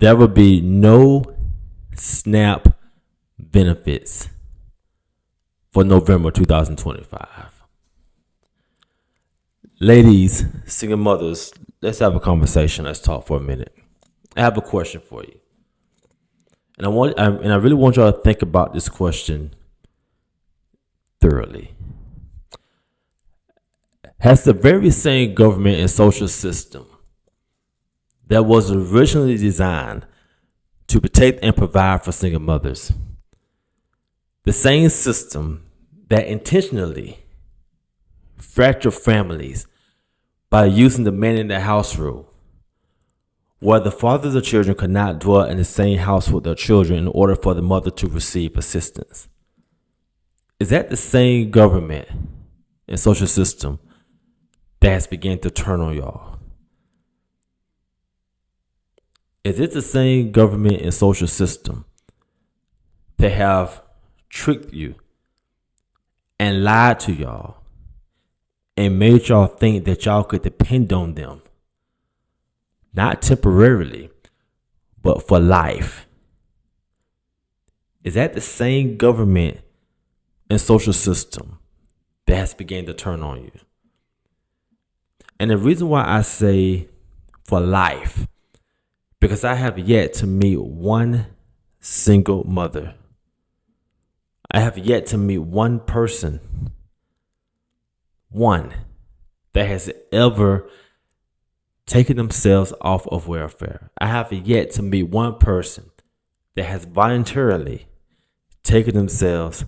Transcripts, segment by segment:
there will be no SNAP benefits for November 2025. Ladies, single mothers, let's have a conversation. Let's talk for a minute. I have a question for you. And I really want y'all to think about this question thoroughly. Has the very same government and social system that was originally designed to protect and provide for single mothers, the same system that intentionally fractured families by using the man in the house rule, where the fathers of children could not dwell in the same house with their children in order for the mother to receive assistance? Is that the same government and social system that has begun to turn on y'all? Is it the same government and social system that have tricked you and lied to y'all and made y'all think that y'all could depend on them, not temporarily, but for life? Is that the same government and social system that has begun to turn on you? And the reason why I say for life, because I have yet to meet one single mother. I have yet to meet one person, one, that has ever taken themselves off of welfare. I have yet to meet one person that has voluntarily taken themselves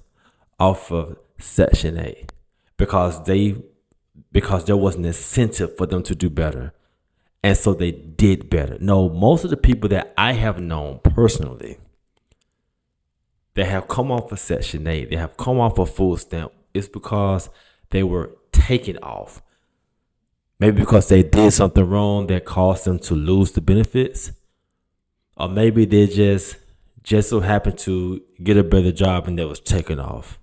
off of Section 8 because there was an incentive for them to do better. And so they did better. No, most of the people that I have known personally that have come off of Section 8, they have come off of food stamp, it's because they were taken off. Maybe because they did something wrong that caused them to lose the benefits. Or maybe they just so happened to get a better job and they was taken off.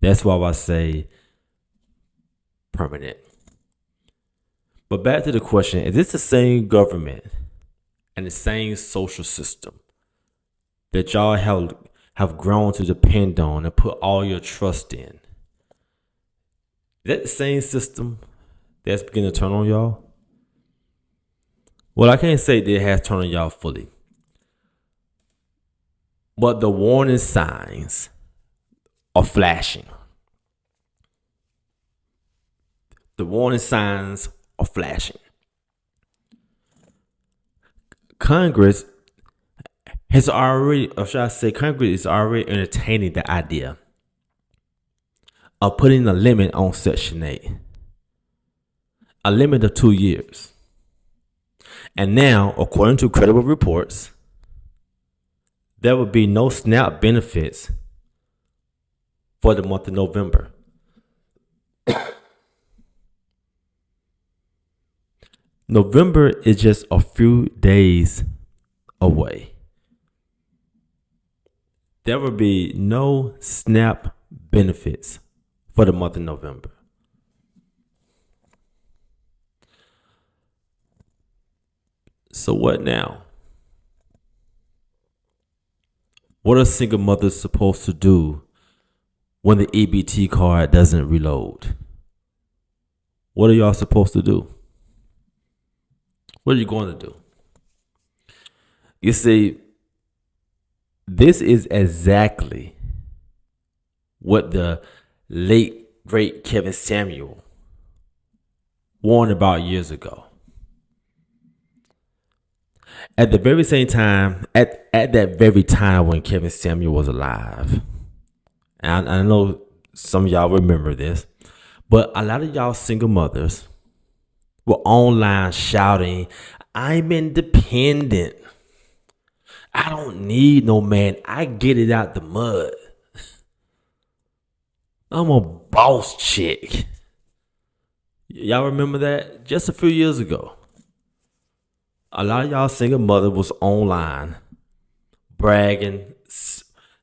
That's why I say permanent. But back to the question, is this the same government and the same social system that y'all have grown to depend on and put all your trust in? Is that the same system that's beginning to turn on y'all? Well, I can't say that it has turned on y'all fully. But the warning signs are flashing. The warning signs are flashing. Congress has already, or should I say, Congress is already entertaining the idea of putting a limit on Section 8, a limit of 2 years. And now, according to credible reports, there will be no SNAP benefits for the month of November. November is just a few days away. There will be no SNAP benefits for the month of November. So what now? What are single mothers supposed to do when the EBT card doesn't reload? What are y'all supposed to do? What are you going to do? You see, this is exactly what the late, great Kevin Samuel warned about years ago. At the very same time, at that very time when Kevin Samuel was alive, and I know some of y'all remember this, but a lot of y'all single mothers were online shouting, "I'm independent. I don't need no man. I get it out the mud. I'm a boss chick." Y'all remember that? Just a few years ago. A lot of y'all single mother was online bragging,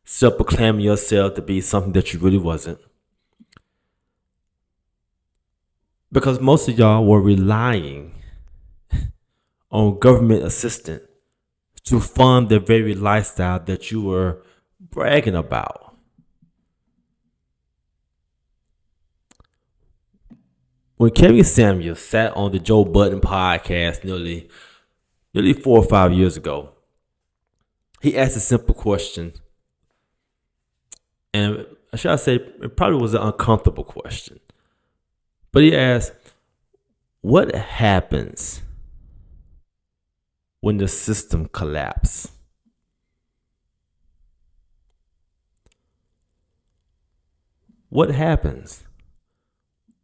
self-proclaiming yourself to be something that you really wasn't. Because most of y'all were relying on government assistance to fund the very lifestyle that you were bragging about. When Kevin Samuels sat on the Joe Budden podcast nearly 4 or 5 years ago, he asked a simple question. And should I say, it probably was an uncomfortable question. But he asked, what happens when the system collapses? What happens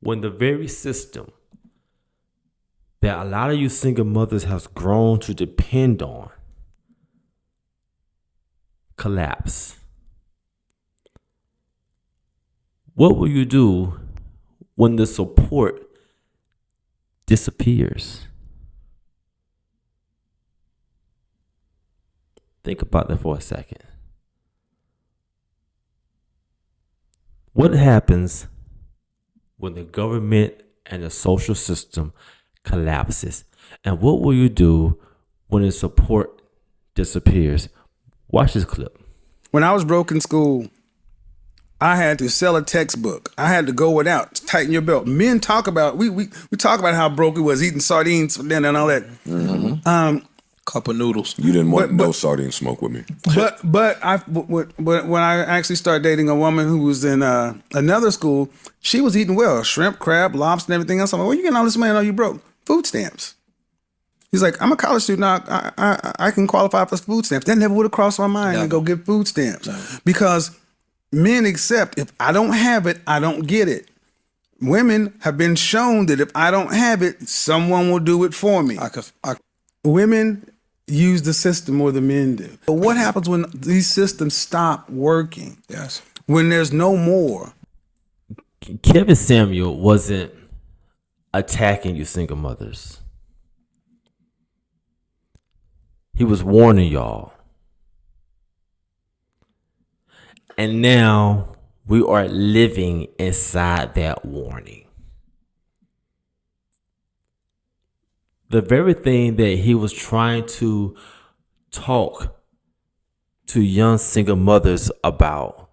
when the very system that a lot of you single mothers have grown to depend on collapse? What will you do when the support disappears? Think about that for a second. What happens when the government and the social system collapses? And what will you do when the support disappears? Watch this clip. When I was broke in school, I had to sell a textbook. I had to go without, tighten your belt. Men talk about, we talk about how broke we was, eating sardines for dinner and all that. Mm-hmm. Cup of noodles. You didn't want no sardine smoke with me. But when I actually started dating a woman who was in another school, she was eating well, shrimp, crab, lobster, and everything else. I'm like, where you getting all this money? I know you broke. Food stamps. He's like, I'm a college student. I can qualify for food stamps. That never would have crossed my mind to go get food stamps. Because men accept, if I don't have it, I don't get it. Women have been shown that if I don't have it, someone will do it for me. Women use the system more than men do. But what happens when these systems stop working? Yes. When there's no more? Kevin Samuel wasn't attacking you single mothers. He was warning y'all. And now we are living inside that warning. The very thing that he was trying to talk to young single mothers about,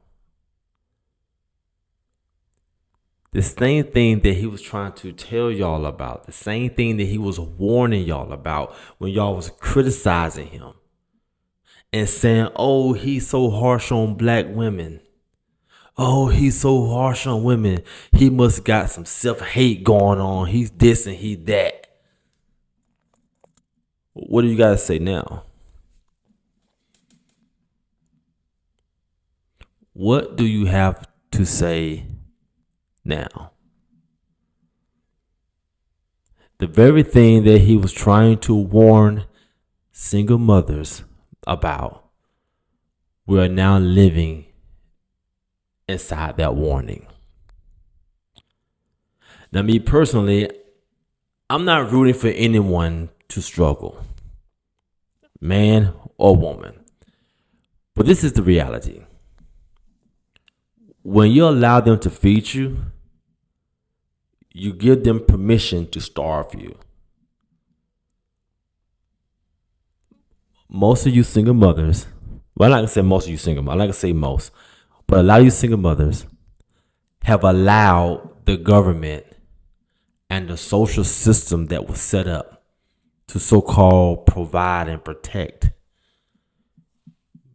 the same thing that he was trying to tell y'all about, the same thing that he was warning y'all about when y'all was criticizing him and saying, oh, he's so harsh on black women. Oh, he's so harsh on women. He must got some self-hate going on. He's this and he that. What do you guys say now? What do you have to say now? The very thing that he was trying to warn single mothers about, we are now living inside that warning. Now, me personally, I'm not rooting for anyone to struggle, man or woman. But this is the reality. When you allow them to feed you, you give them permission to starve you. Most of you single mothers, well, I'm not going to say most of you single mothers, I'm not going to say most, but a lot of you single mothers have allowed the government and the social system that was set up to so-called provide and protect.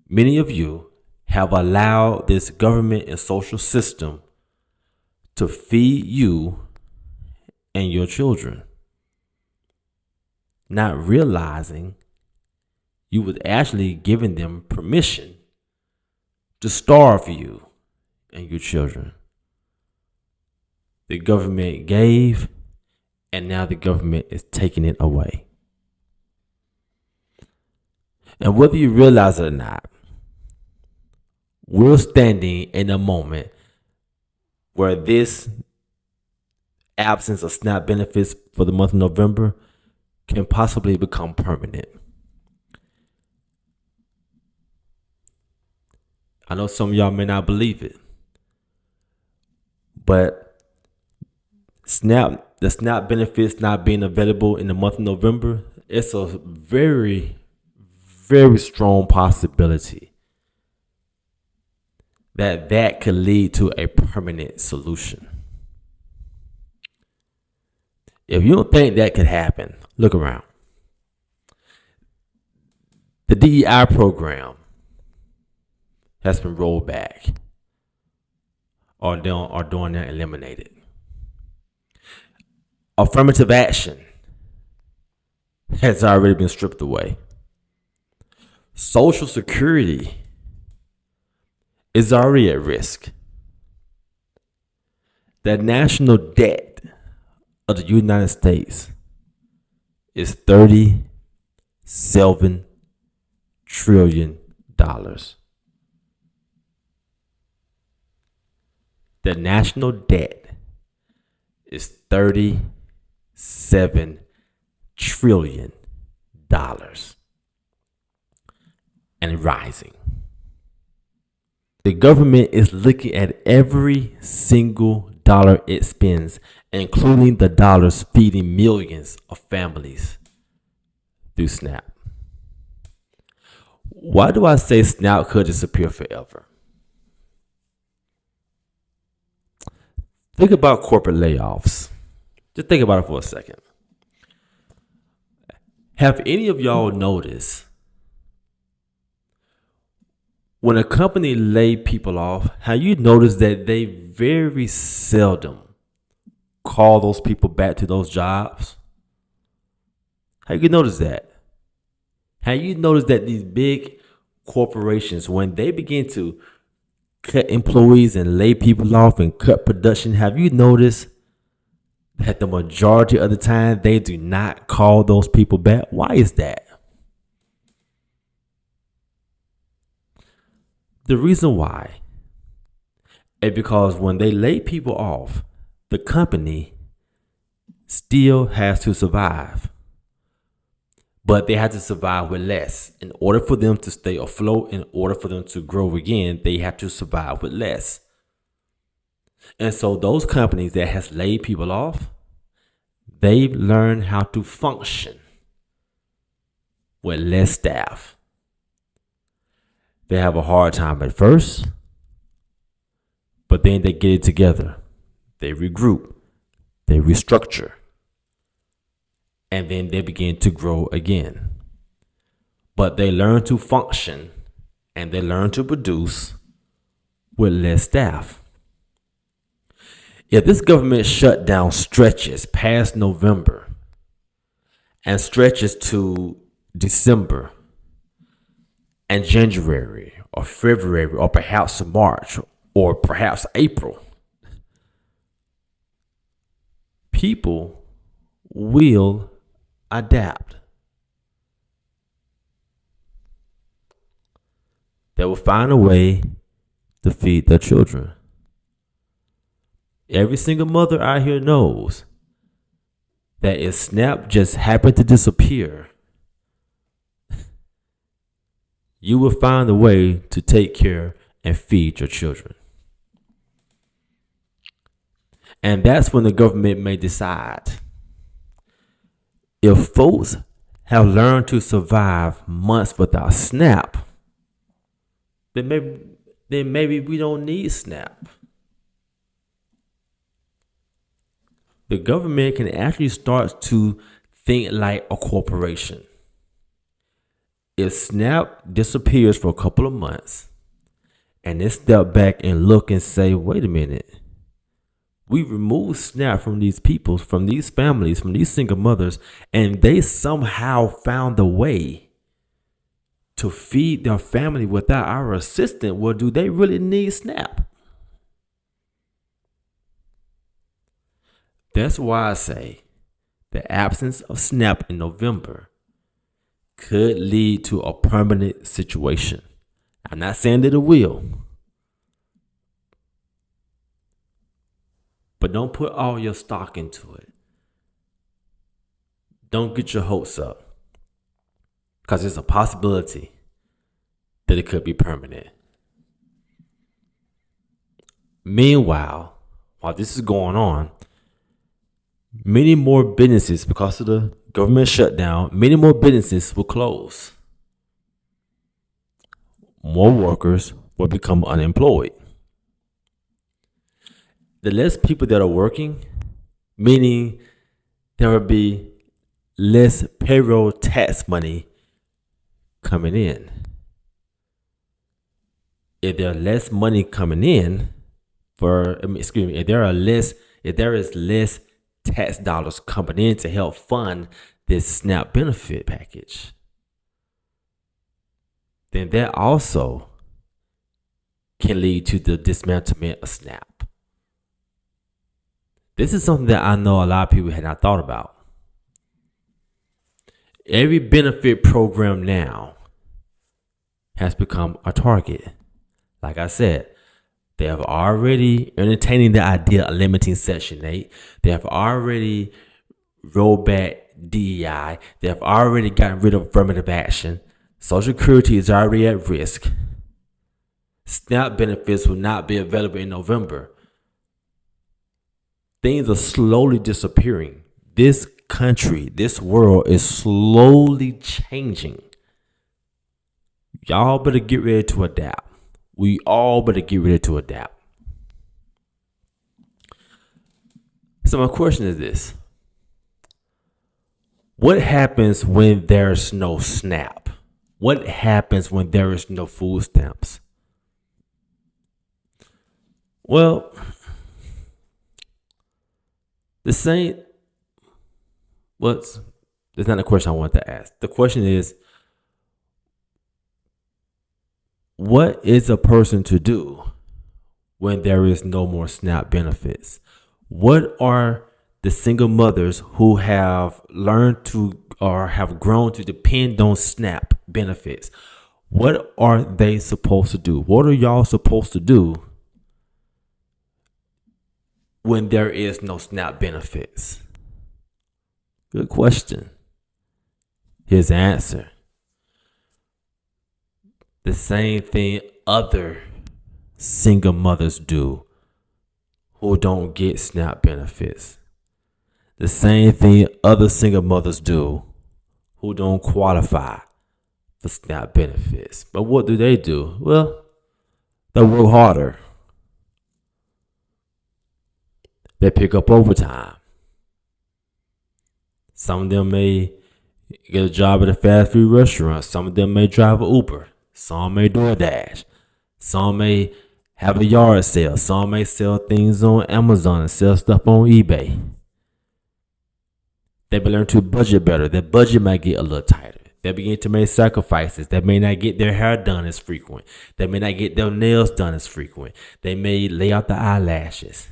Many of you have allowed this government and social system to feed you and your children, not realizing you was actually giving them permission to starve you and your children. The government gave, and now the government is taking it away. And whether you realize it or not, we're standing in a moment where this absence of SNAP benefits for the month of November can possibly become permanent. I know some of y'all may not believe it, but the SNAP benefits not being available in the month of November, it's a very, very strong possibility that could lead to a permanent solution. If you don't think that could happen, look around. The DEI program has been rolled back or doing that eliminated. Affirmative action has already been stripped away. Social Security is already at risk. The national debt of the United States is $37 trillion. The national debt is $37 trillion and rising. The government is looking at every single dollar it spends, including the dollars feeding millions of families through SNAP. Why do I say SNAP could disappear forever? Think about corporate layoffs. Just think about it for a second. Have any of y'all noticed when a company lay people off, have you noticed that they very seldom call those people back to those jobs? Have you noticed that? Have you noticed that these big corporations, when they begin to cut employees and lay people off and cut production, have you noticed that the majority of the time they do not call those people back? Why is that? The reason why is because when they lay people off, the company still has to survive. But they have to survive with less. In order for them to stay afloat, in order for them to grow again, they have to survive with less. And so those companies that has laid people off, they've learned how to function with less staff. They have a hard time at first, but then they get it together. They regroup, they restructure, and then they begin to grow again. But they learn to function and they learn to produce with less staff. If this government shutdown stretches past November and stretches to December and January or February or perhaps March or perhaps April, people will adapt. They will find a way to feed their children. Every single mother out here knows that if SNAP just happened to disappear, you will find a way to take care and feed your children. And that's when the government may decide, if folks have learned to survive months without SNAP, then maybe we don't need SNAP. The government can actually start to think like a corporation. If SNAP disappears for a couple of months and they step back and look and say, wait a minute, we removed SNAP from these people, from these families, from these single mothers, and they somehow found a way to feed their family without our assistance. Well, do they really need SNAP? That's why I say the absence of SNAP in November could lead to a permanent situation. I'm not saying that it will, but don't put all your stock into it. Don't get your hopes up, because there's a possibility that it could be permanent. Meanwhile, while this is going on, many more businesses, because of the government shutdown, many more businesses will close. more workers will become unemployed. The less people that are working, meaning there will be less payroll tax money coming in. If there are less money coming in if there is less tax dollars coming in to help fund this SNAP benefit package, then that also can lead to the dismantlement of SNAP. This is something that I know a lot of people had not thought about. Every benefit program now has become a target. Like I said, they have already entertaining the idea of limiting Section 8. They have already rolled back DEI. They have already gotten rid of affirmative action. Social Security is already at risk. SNAP benefits will not be available in November. Things are slowly disappearing. This country, this world is slowly changing. Y'all better get ready to adapt. We all better get ready to adapt. So my question is this. What happens when there's no SNAP? What happens when there is no food stamps? Well, that's not the question I want to ask. The question is, what is a person to do when there is no more SNAP benefits? What are the single mothers who have learned to or have grown to depend on SNAP benefits? What are they supposed to do? What are y'all supposed to do when there is no SNAP benefits? Good question. Here's the answer. The same thing other single mothers do who don't get SNAP benefits. The same thing other single mothers do who don't qualify for SNAP benefits. But what do? Well, they work harder. They pick up overtime. Some of them may get a job at a fast food restaurant. Some of them may drive an Uber. Some may do a dash. Some may have a yard sale. Some may sell things on Amazon and sell stuff on eBay. They may learn to budget better. Their budget might get a little tighter. They begin to make sacrifices. They may not get their hair done as frequent. They may not get their nails done as frequent. They may lay out the eyelashes.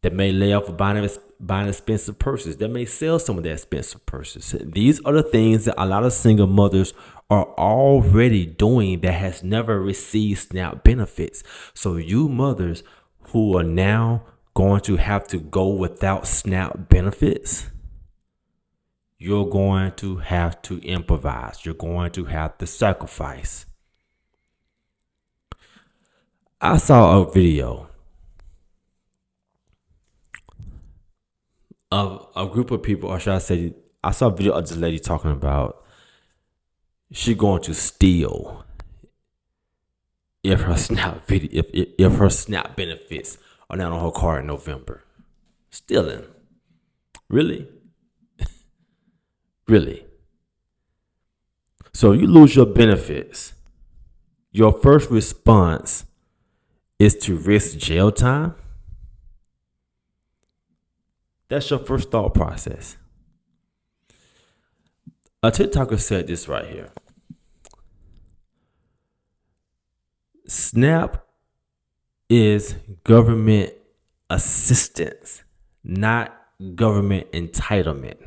They may lay off buying expensive purses. They may sell some of their expensive purses. These are the things that a lot of single mothers are already doing that has never received SNAP benefits. So you mothers who are now going to have to go without SNAP benefits, you're going to have to improvise. You're going to have to sacrifice. I saw a video of a group of people, or should I say, I saw a video of this lady talking about she going to steal if her SNAP benefits are not on her card in November. Stealing. Really? Really? So you lose your benefits. Your first response is to risk jail time. That's your first thought process. A TikToker said this right here. SNAP is government assistance, not government entitlement.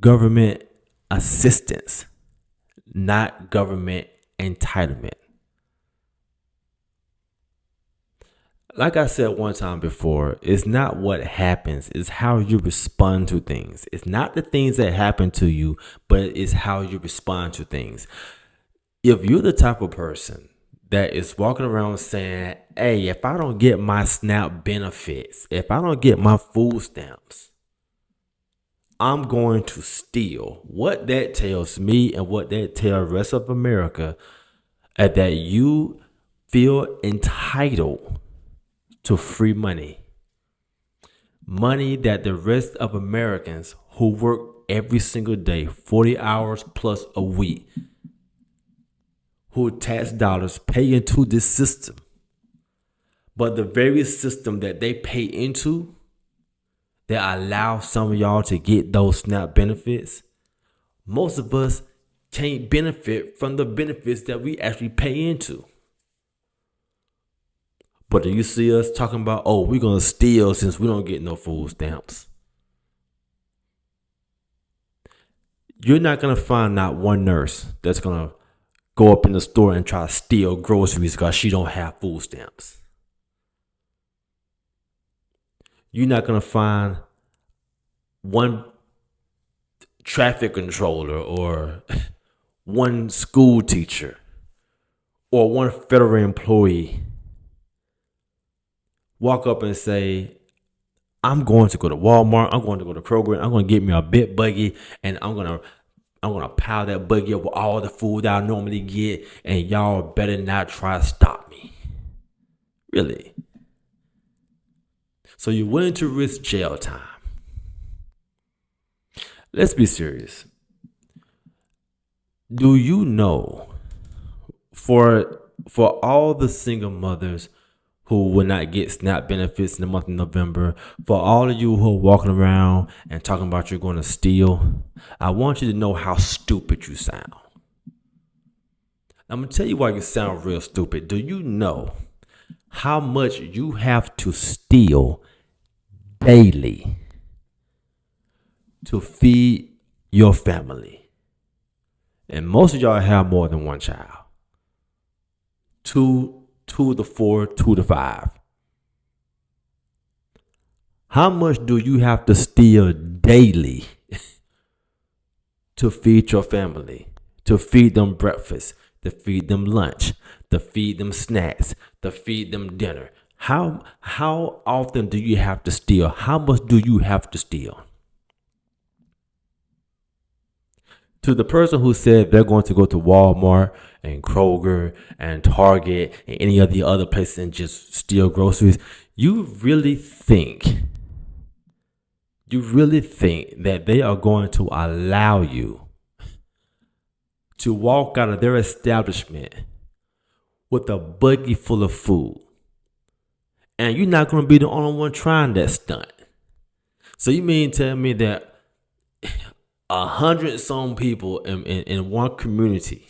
Government assistance, not government entitlement. Like I said one time before, it's not what happens, it's how you respond to things. It's not the things that happen to you, but it's how you respond to things. If you're the type of person that is walking around saying, hey, if I don't get my SNAP benefits, if I don't get my food stamps, I'm going to steal. What that tells me and what that tells the rest of America is that you feel entitled to free money. Money that the rest of Americans who work every single day, 40 hours plus a week, who tax dollars pay into this system. But the very system that they pay into, that allow some of y'all to get those SNAP benefits, most of us can't benefit from the benefits that we actually pay into. But do you see us talking about, oh, we're going to steal since we don't get no food stamps? You're not going to find not one nurse that's going to go up in the store and try to steal groceries because she don't have food stamps. You're not going to find one traffic controller or one school teacher or one federal employee walk up and say, I'm going to go to Walmart, I'm going to go to Kroger, I'm going to get me a big buggy, and I'm gonna pile that buggy up with all the food that I normally get, and y'all better not try to stop me. Really? So you're willing to risk jail time. Let's be serious. Do you know, for all the single mothers who will not get SNAP benefits in the month of November, for all of you who are walking around and talking about you're going to steal, I want you to know how stupid you sound. I'm going to tell you why you sound real stupid. Do you know how much you have to steal daily to feed your family? And most of y'all have more than one child. Two to four, 2 to 5. How much do you have to steal daily to feed your family? To feed them breakfast, to feed them lunch, to feed them snacks, to feed them dinner? How often do you have to steal? How much do you have to steal? To the person who said they're going to go to Walmart and Kroger and Target and any of the other places and just steal groceries, you really think that they are going to allow you to walk out of their establishment with a buggy full of food, and you're not going to be the only one trying that stunt? So you mean tell me that 100 some people in one community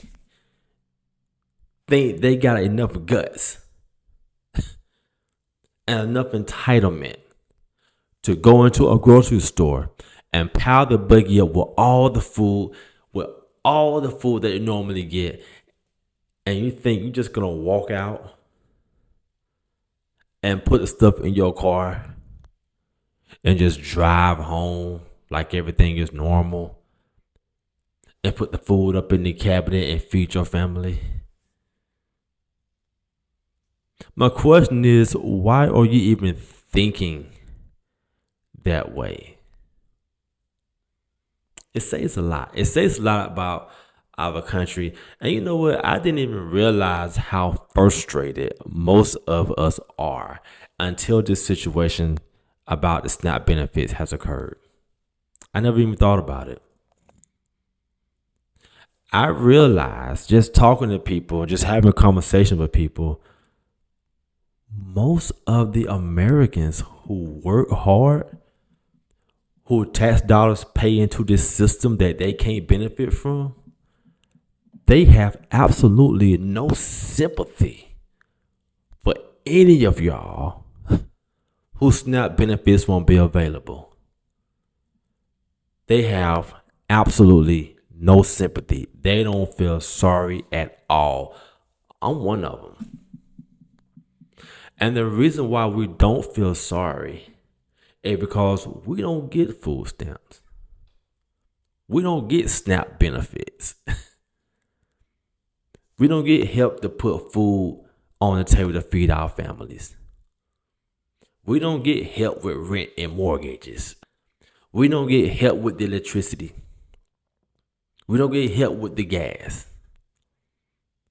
think they got enough guts and enough entitlement to go into a grocery store and pile the buggy up with all the food that you normally get, and you think you're just gonna walk out and put the stuff in your car and just drive home like everything is normal and put the food up in the cabinet and feed your family? My question is, why are you even thinking that way? It says a lot. It says a lot about our country. And you know what? I didn't even realize how frustrated most of us are until this situation about the SNAP benefits has occurred. I never even thought about it. I realized just talking to people, just having a conversation with people, most of the Americans who work hard, who tax dollars pay into this system that they can't benefit from, they have absolutely no sympathy for any of y'all whose SNAP benefits won't be available. They have absolutely no sympathy. They don't feel sorry at all. I'm one of them. And the reason why we don't feel sorry is because we don't get food stamps. We don't get SNAP benefits. We don't get help to put food on the table to feed our families. We don't get help with rent and mortgages. We don't get help with the electricity. We don't get help with the gas.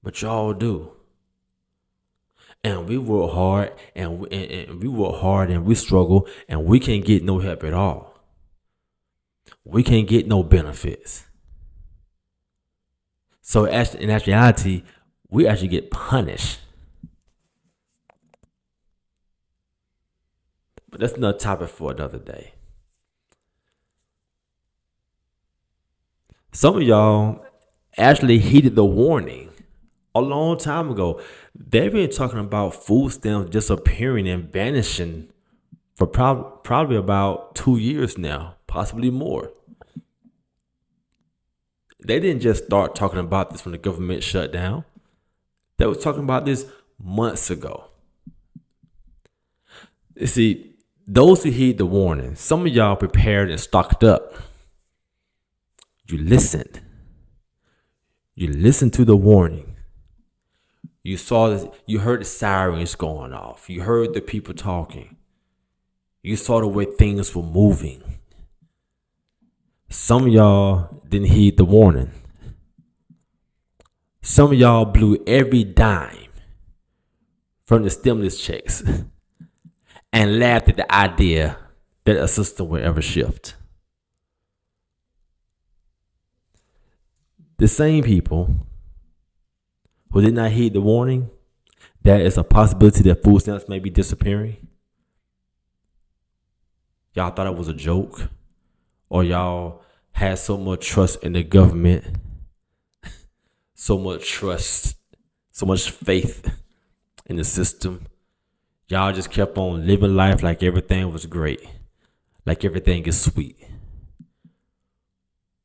But y'all do. And we work hard and we struggle and we can't get no help at all. We can't get no benefits. So in actuality, we actually get punished. But that's another topic for another day. Some of y'all actually heeded the warning a long time ago. They've been talking about food stamps disappearing and vanishing for probably about 2 years now, possibly more. They didn't just start talking about this when the government shut down. They were talking about this months ago. You see, those who heed the warning, some of y'all prepared and stocked up. You listened. You listened to the warning. You saw this, you heard the sirens going off. You heard the people talking. You saw the way things were moving. Some of y'all didn't heed the warning. Some of y'all blew every dime from the stimulus checks and laughed at the idea that a system would ever shift. The same people who did not heed the warning, there is a possibility that food stamps may be disappearing. Y'all thought it was a joke, or y'all had so much trust in the government, so much trust, so much faith in the system. Y'all just kept on living life like everything was great, like everything is sweet.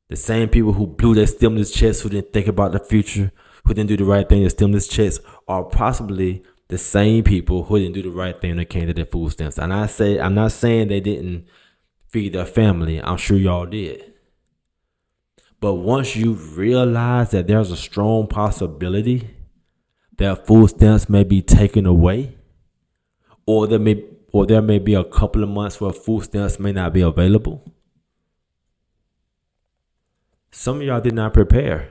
The same people who blew their stimulus checks, who didn't think about the future, who didn't do the right thing, the stimulus checks, are possibly the same people who didn't do the right thing when it came to their food stamps. And I'm not saying they didn't feed their family. I'm sure y'all did. But once you realize that there's a strong possibility that food stamps may be taken away, or there may be a couple of months where food stamps may not be available, some of y'all did not prepare.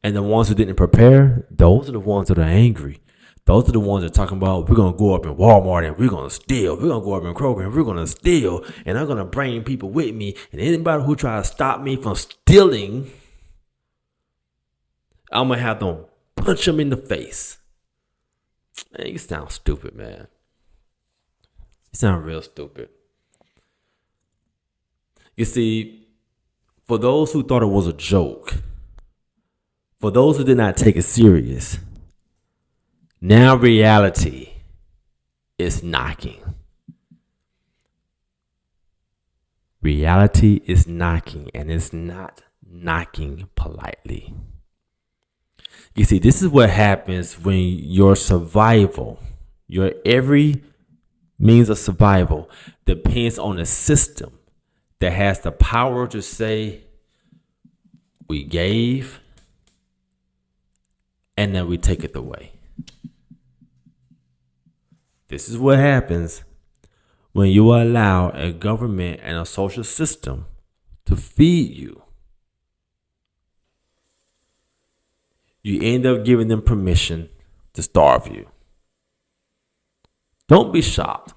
And the ones who didn't prepare, those are the ones that are angry. Those are the ones that are talking about, we're going to go up in Walmart and we're going to steal. We're going to go up in Kroger and we're going to steal. And I'm going to bring people with me. And anybody who tries to stop me from stealing, I'm going to have to punch them in the face. Man, you sound stupid, man. You sound real stupid. You see, for those who thought it was a joke, for those who did not take it serious, now reality is knocking. Reality is knocking, and it's not knocking politely. You see, this is what happens when your survival, your every means of survival, depends on a system that has the power to say, we gave, and then we take it away. This is what happens when you allow a government and a social system to feed you. You end up giving them permission to starve you. Don't be shocked.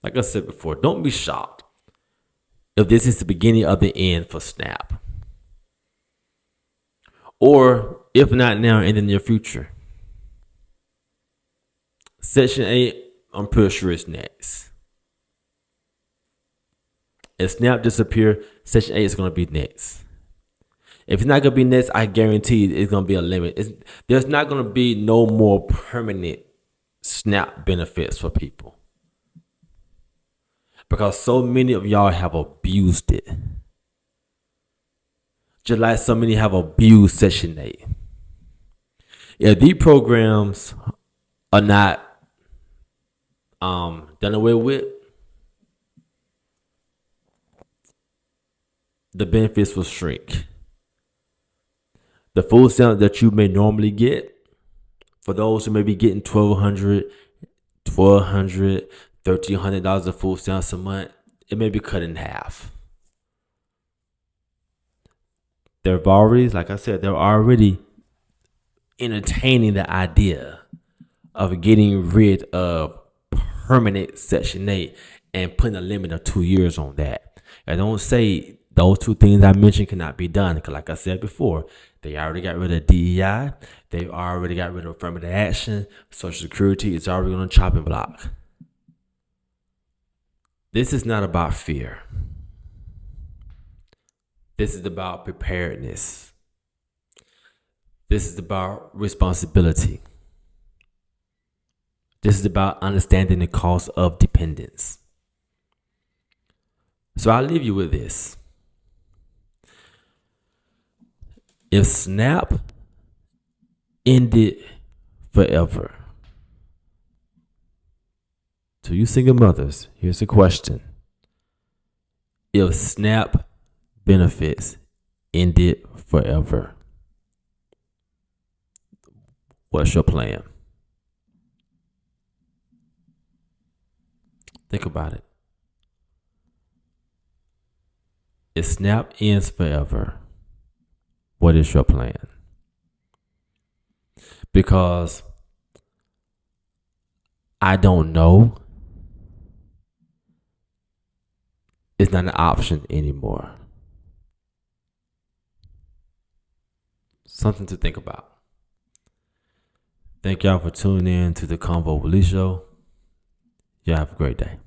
Like I said before, don't be shocked if this is the beginning of the end for SNAP. Or if not now, in the near future. Section 8, I'm pretty sure it's next. If SNAP disappear, Section 8 is going to be next. If it's not going to be next, I guarantee it's going to be a limit. There's not going to be no more permanent SNAP benefits for people. Because so many of y'all have abused it. Just like so many have abused Section 8. If these programs are not done away with, the benefits will shrink. The food stamps that you may normally get, for those who may be getting $1,200, $1,300 of food stamps a month, it may be cut in half. They've already, like I said, they're already entertaining the idea of getting rid of permanent Section 8 and putting a limit of 2 years on that. I don't say those two things I mentioned cannot be done, because like I said before, they already got rid of DEI. They already got rid of affirmative action. Social Security is already on the chopping block. This is not about fear. This is about preparedness. This is about responsibility. This is about understanding the cost of dependence. So I'll leave you with this. If SNAP ended forever, to you single mothers, here's a question. If SNAP benefits ended forever, what's your plan? Think about it. If SNAP ends forever, what is your plan? Because I don't know. It's not an option anymore. Something to think about. Thank y'all for tuning in to the Convo with Lee Show. Y'all have a great day.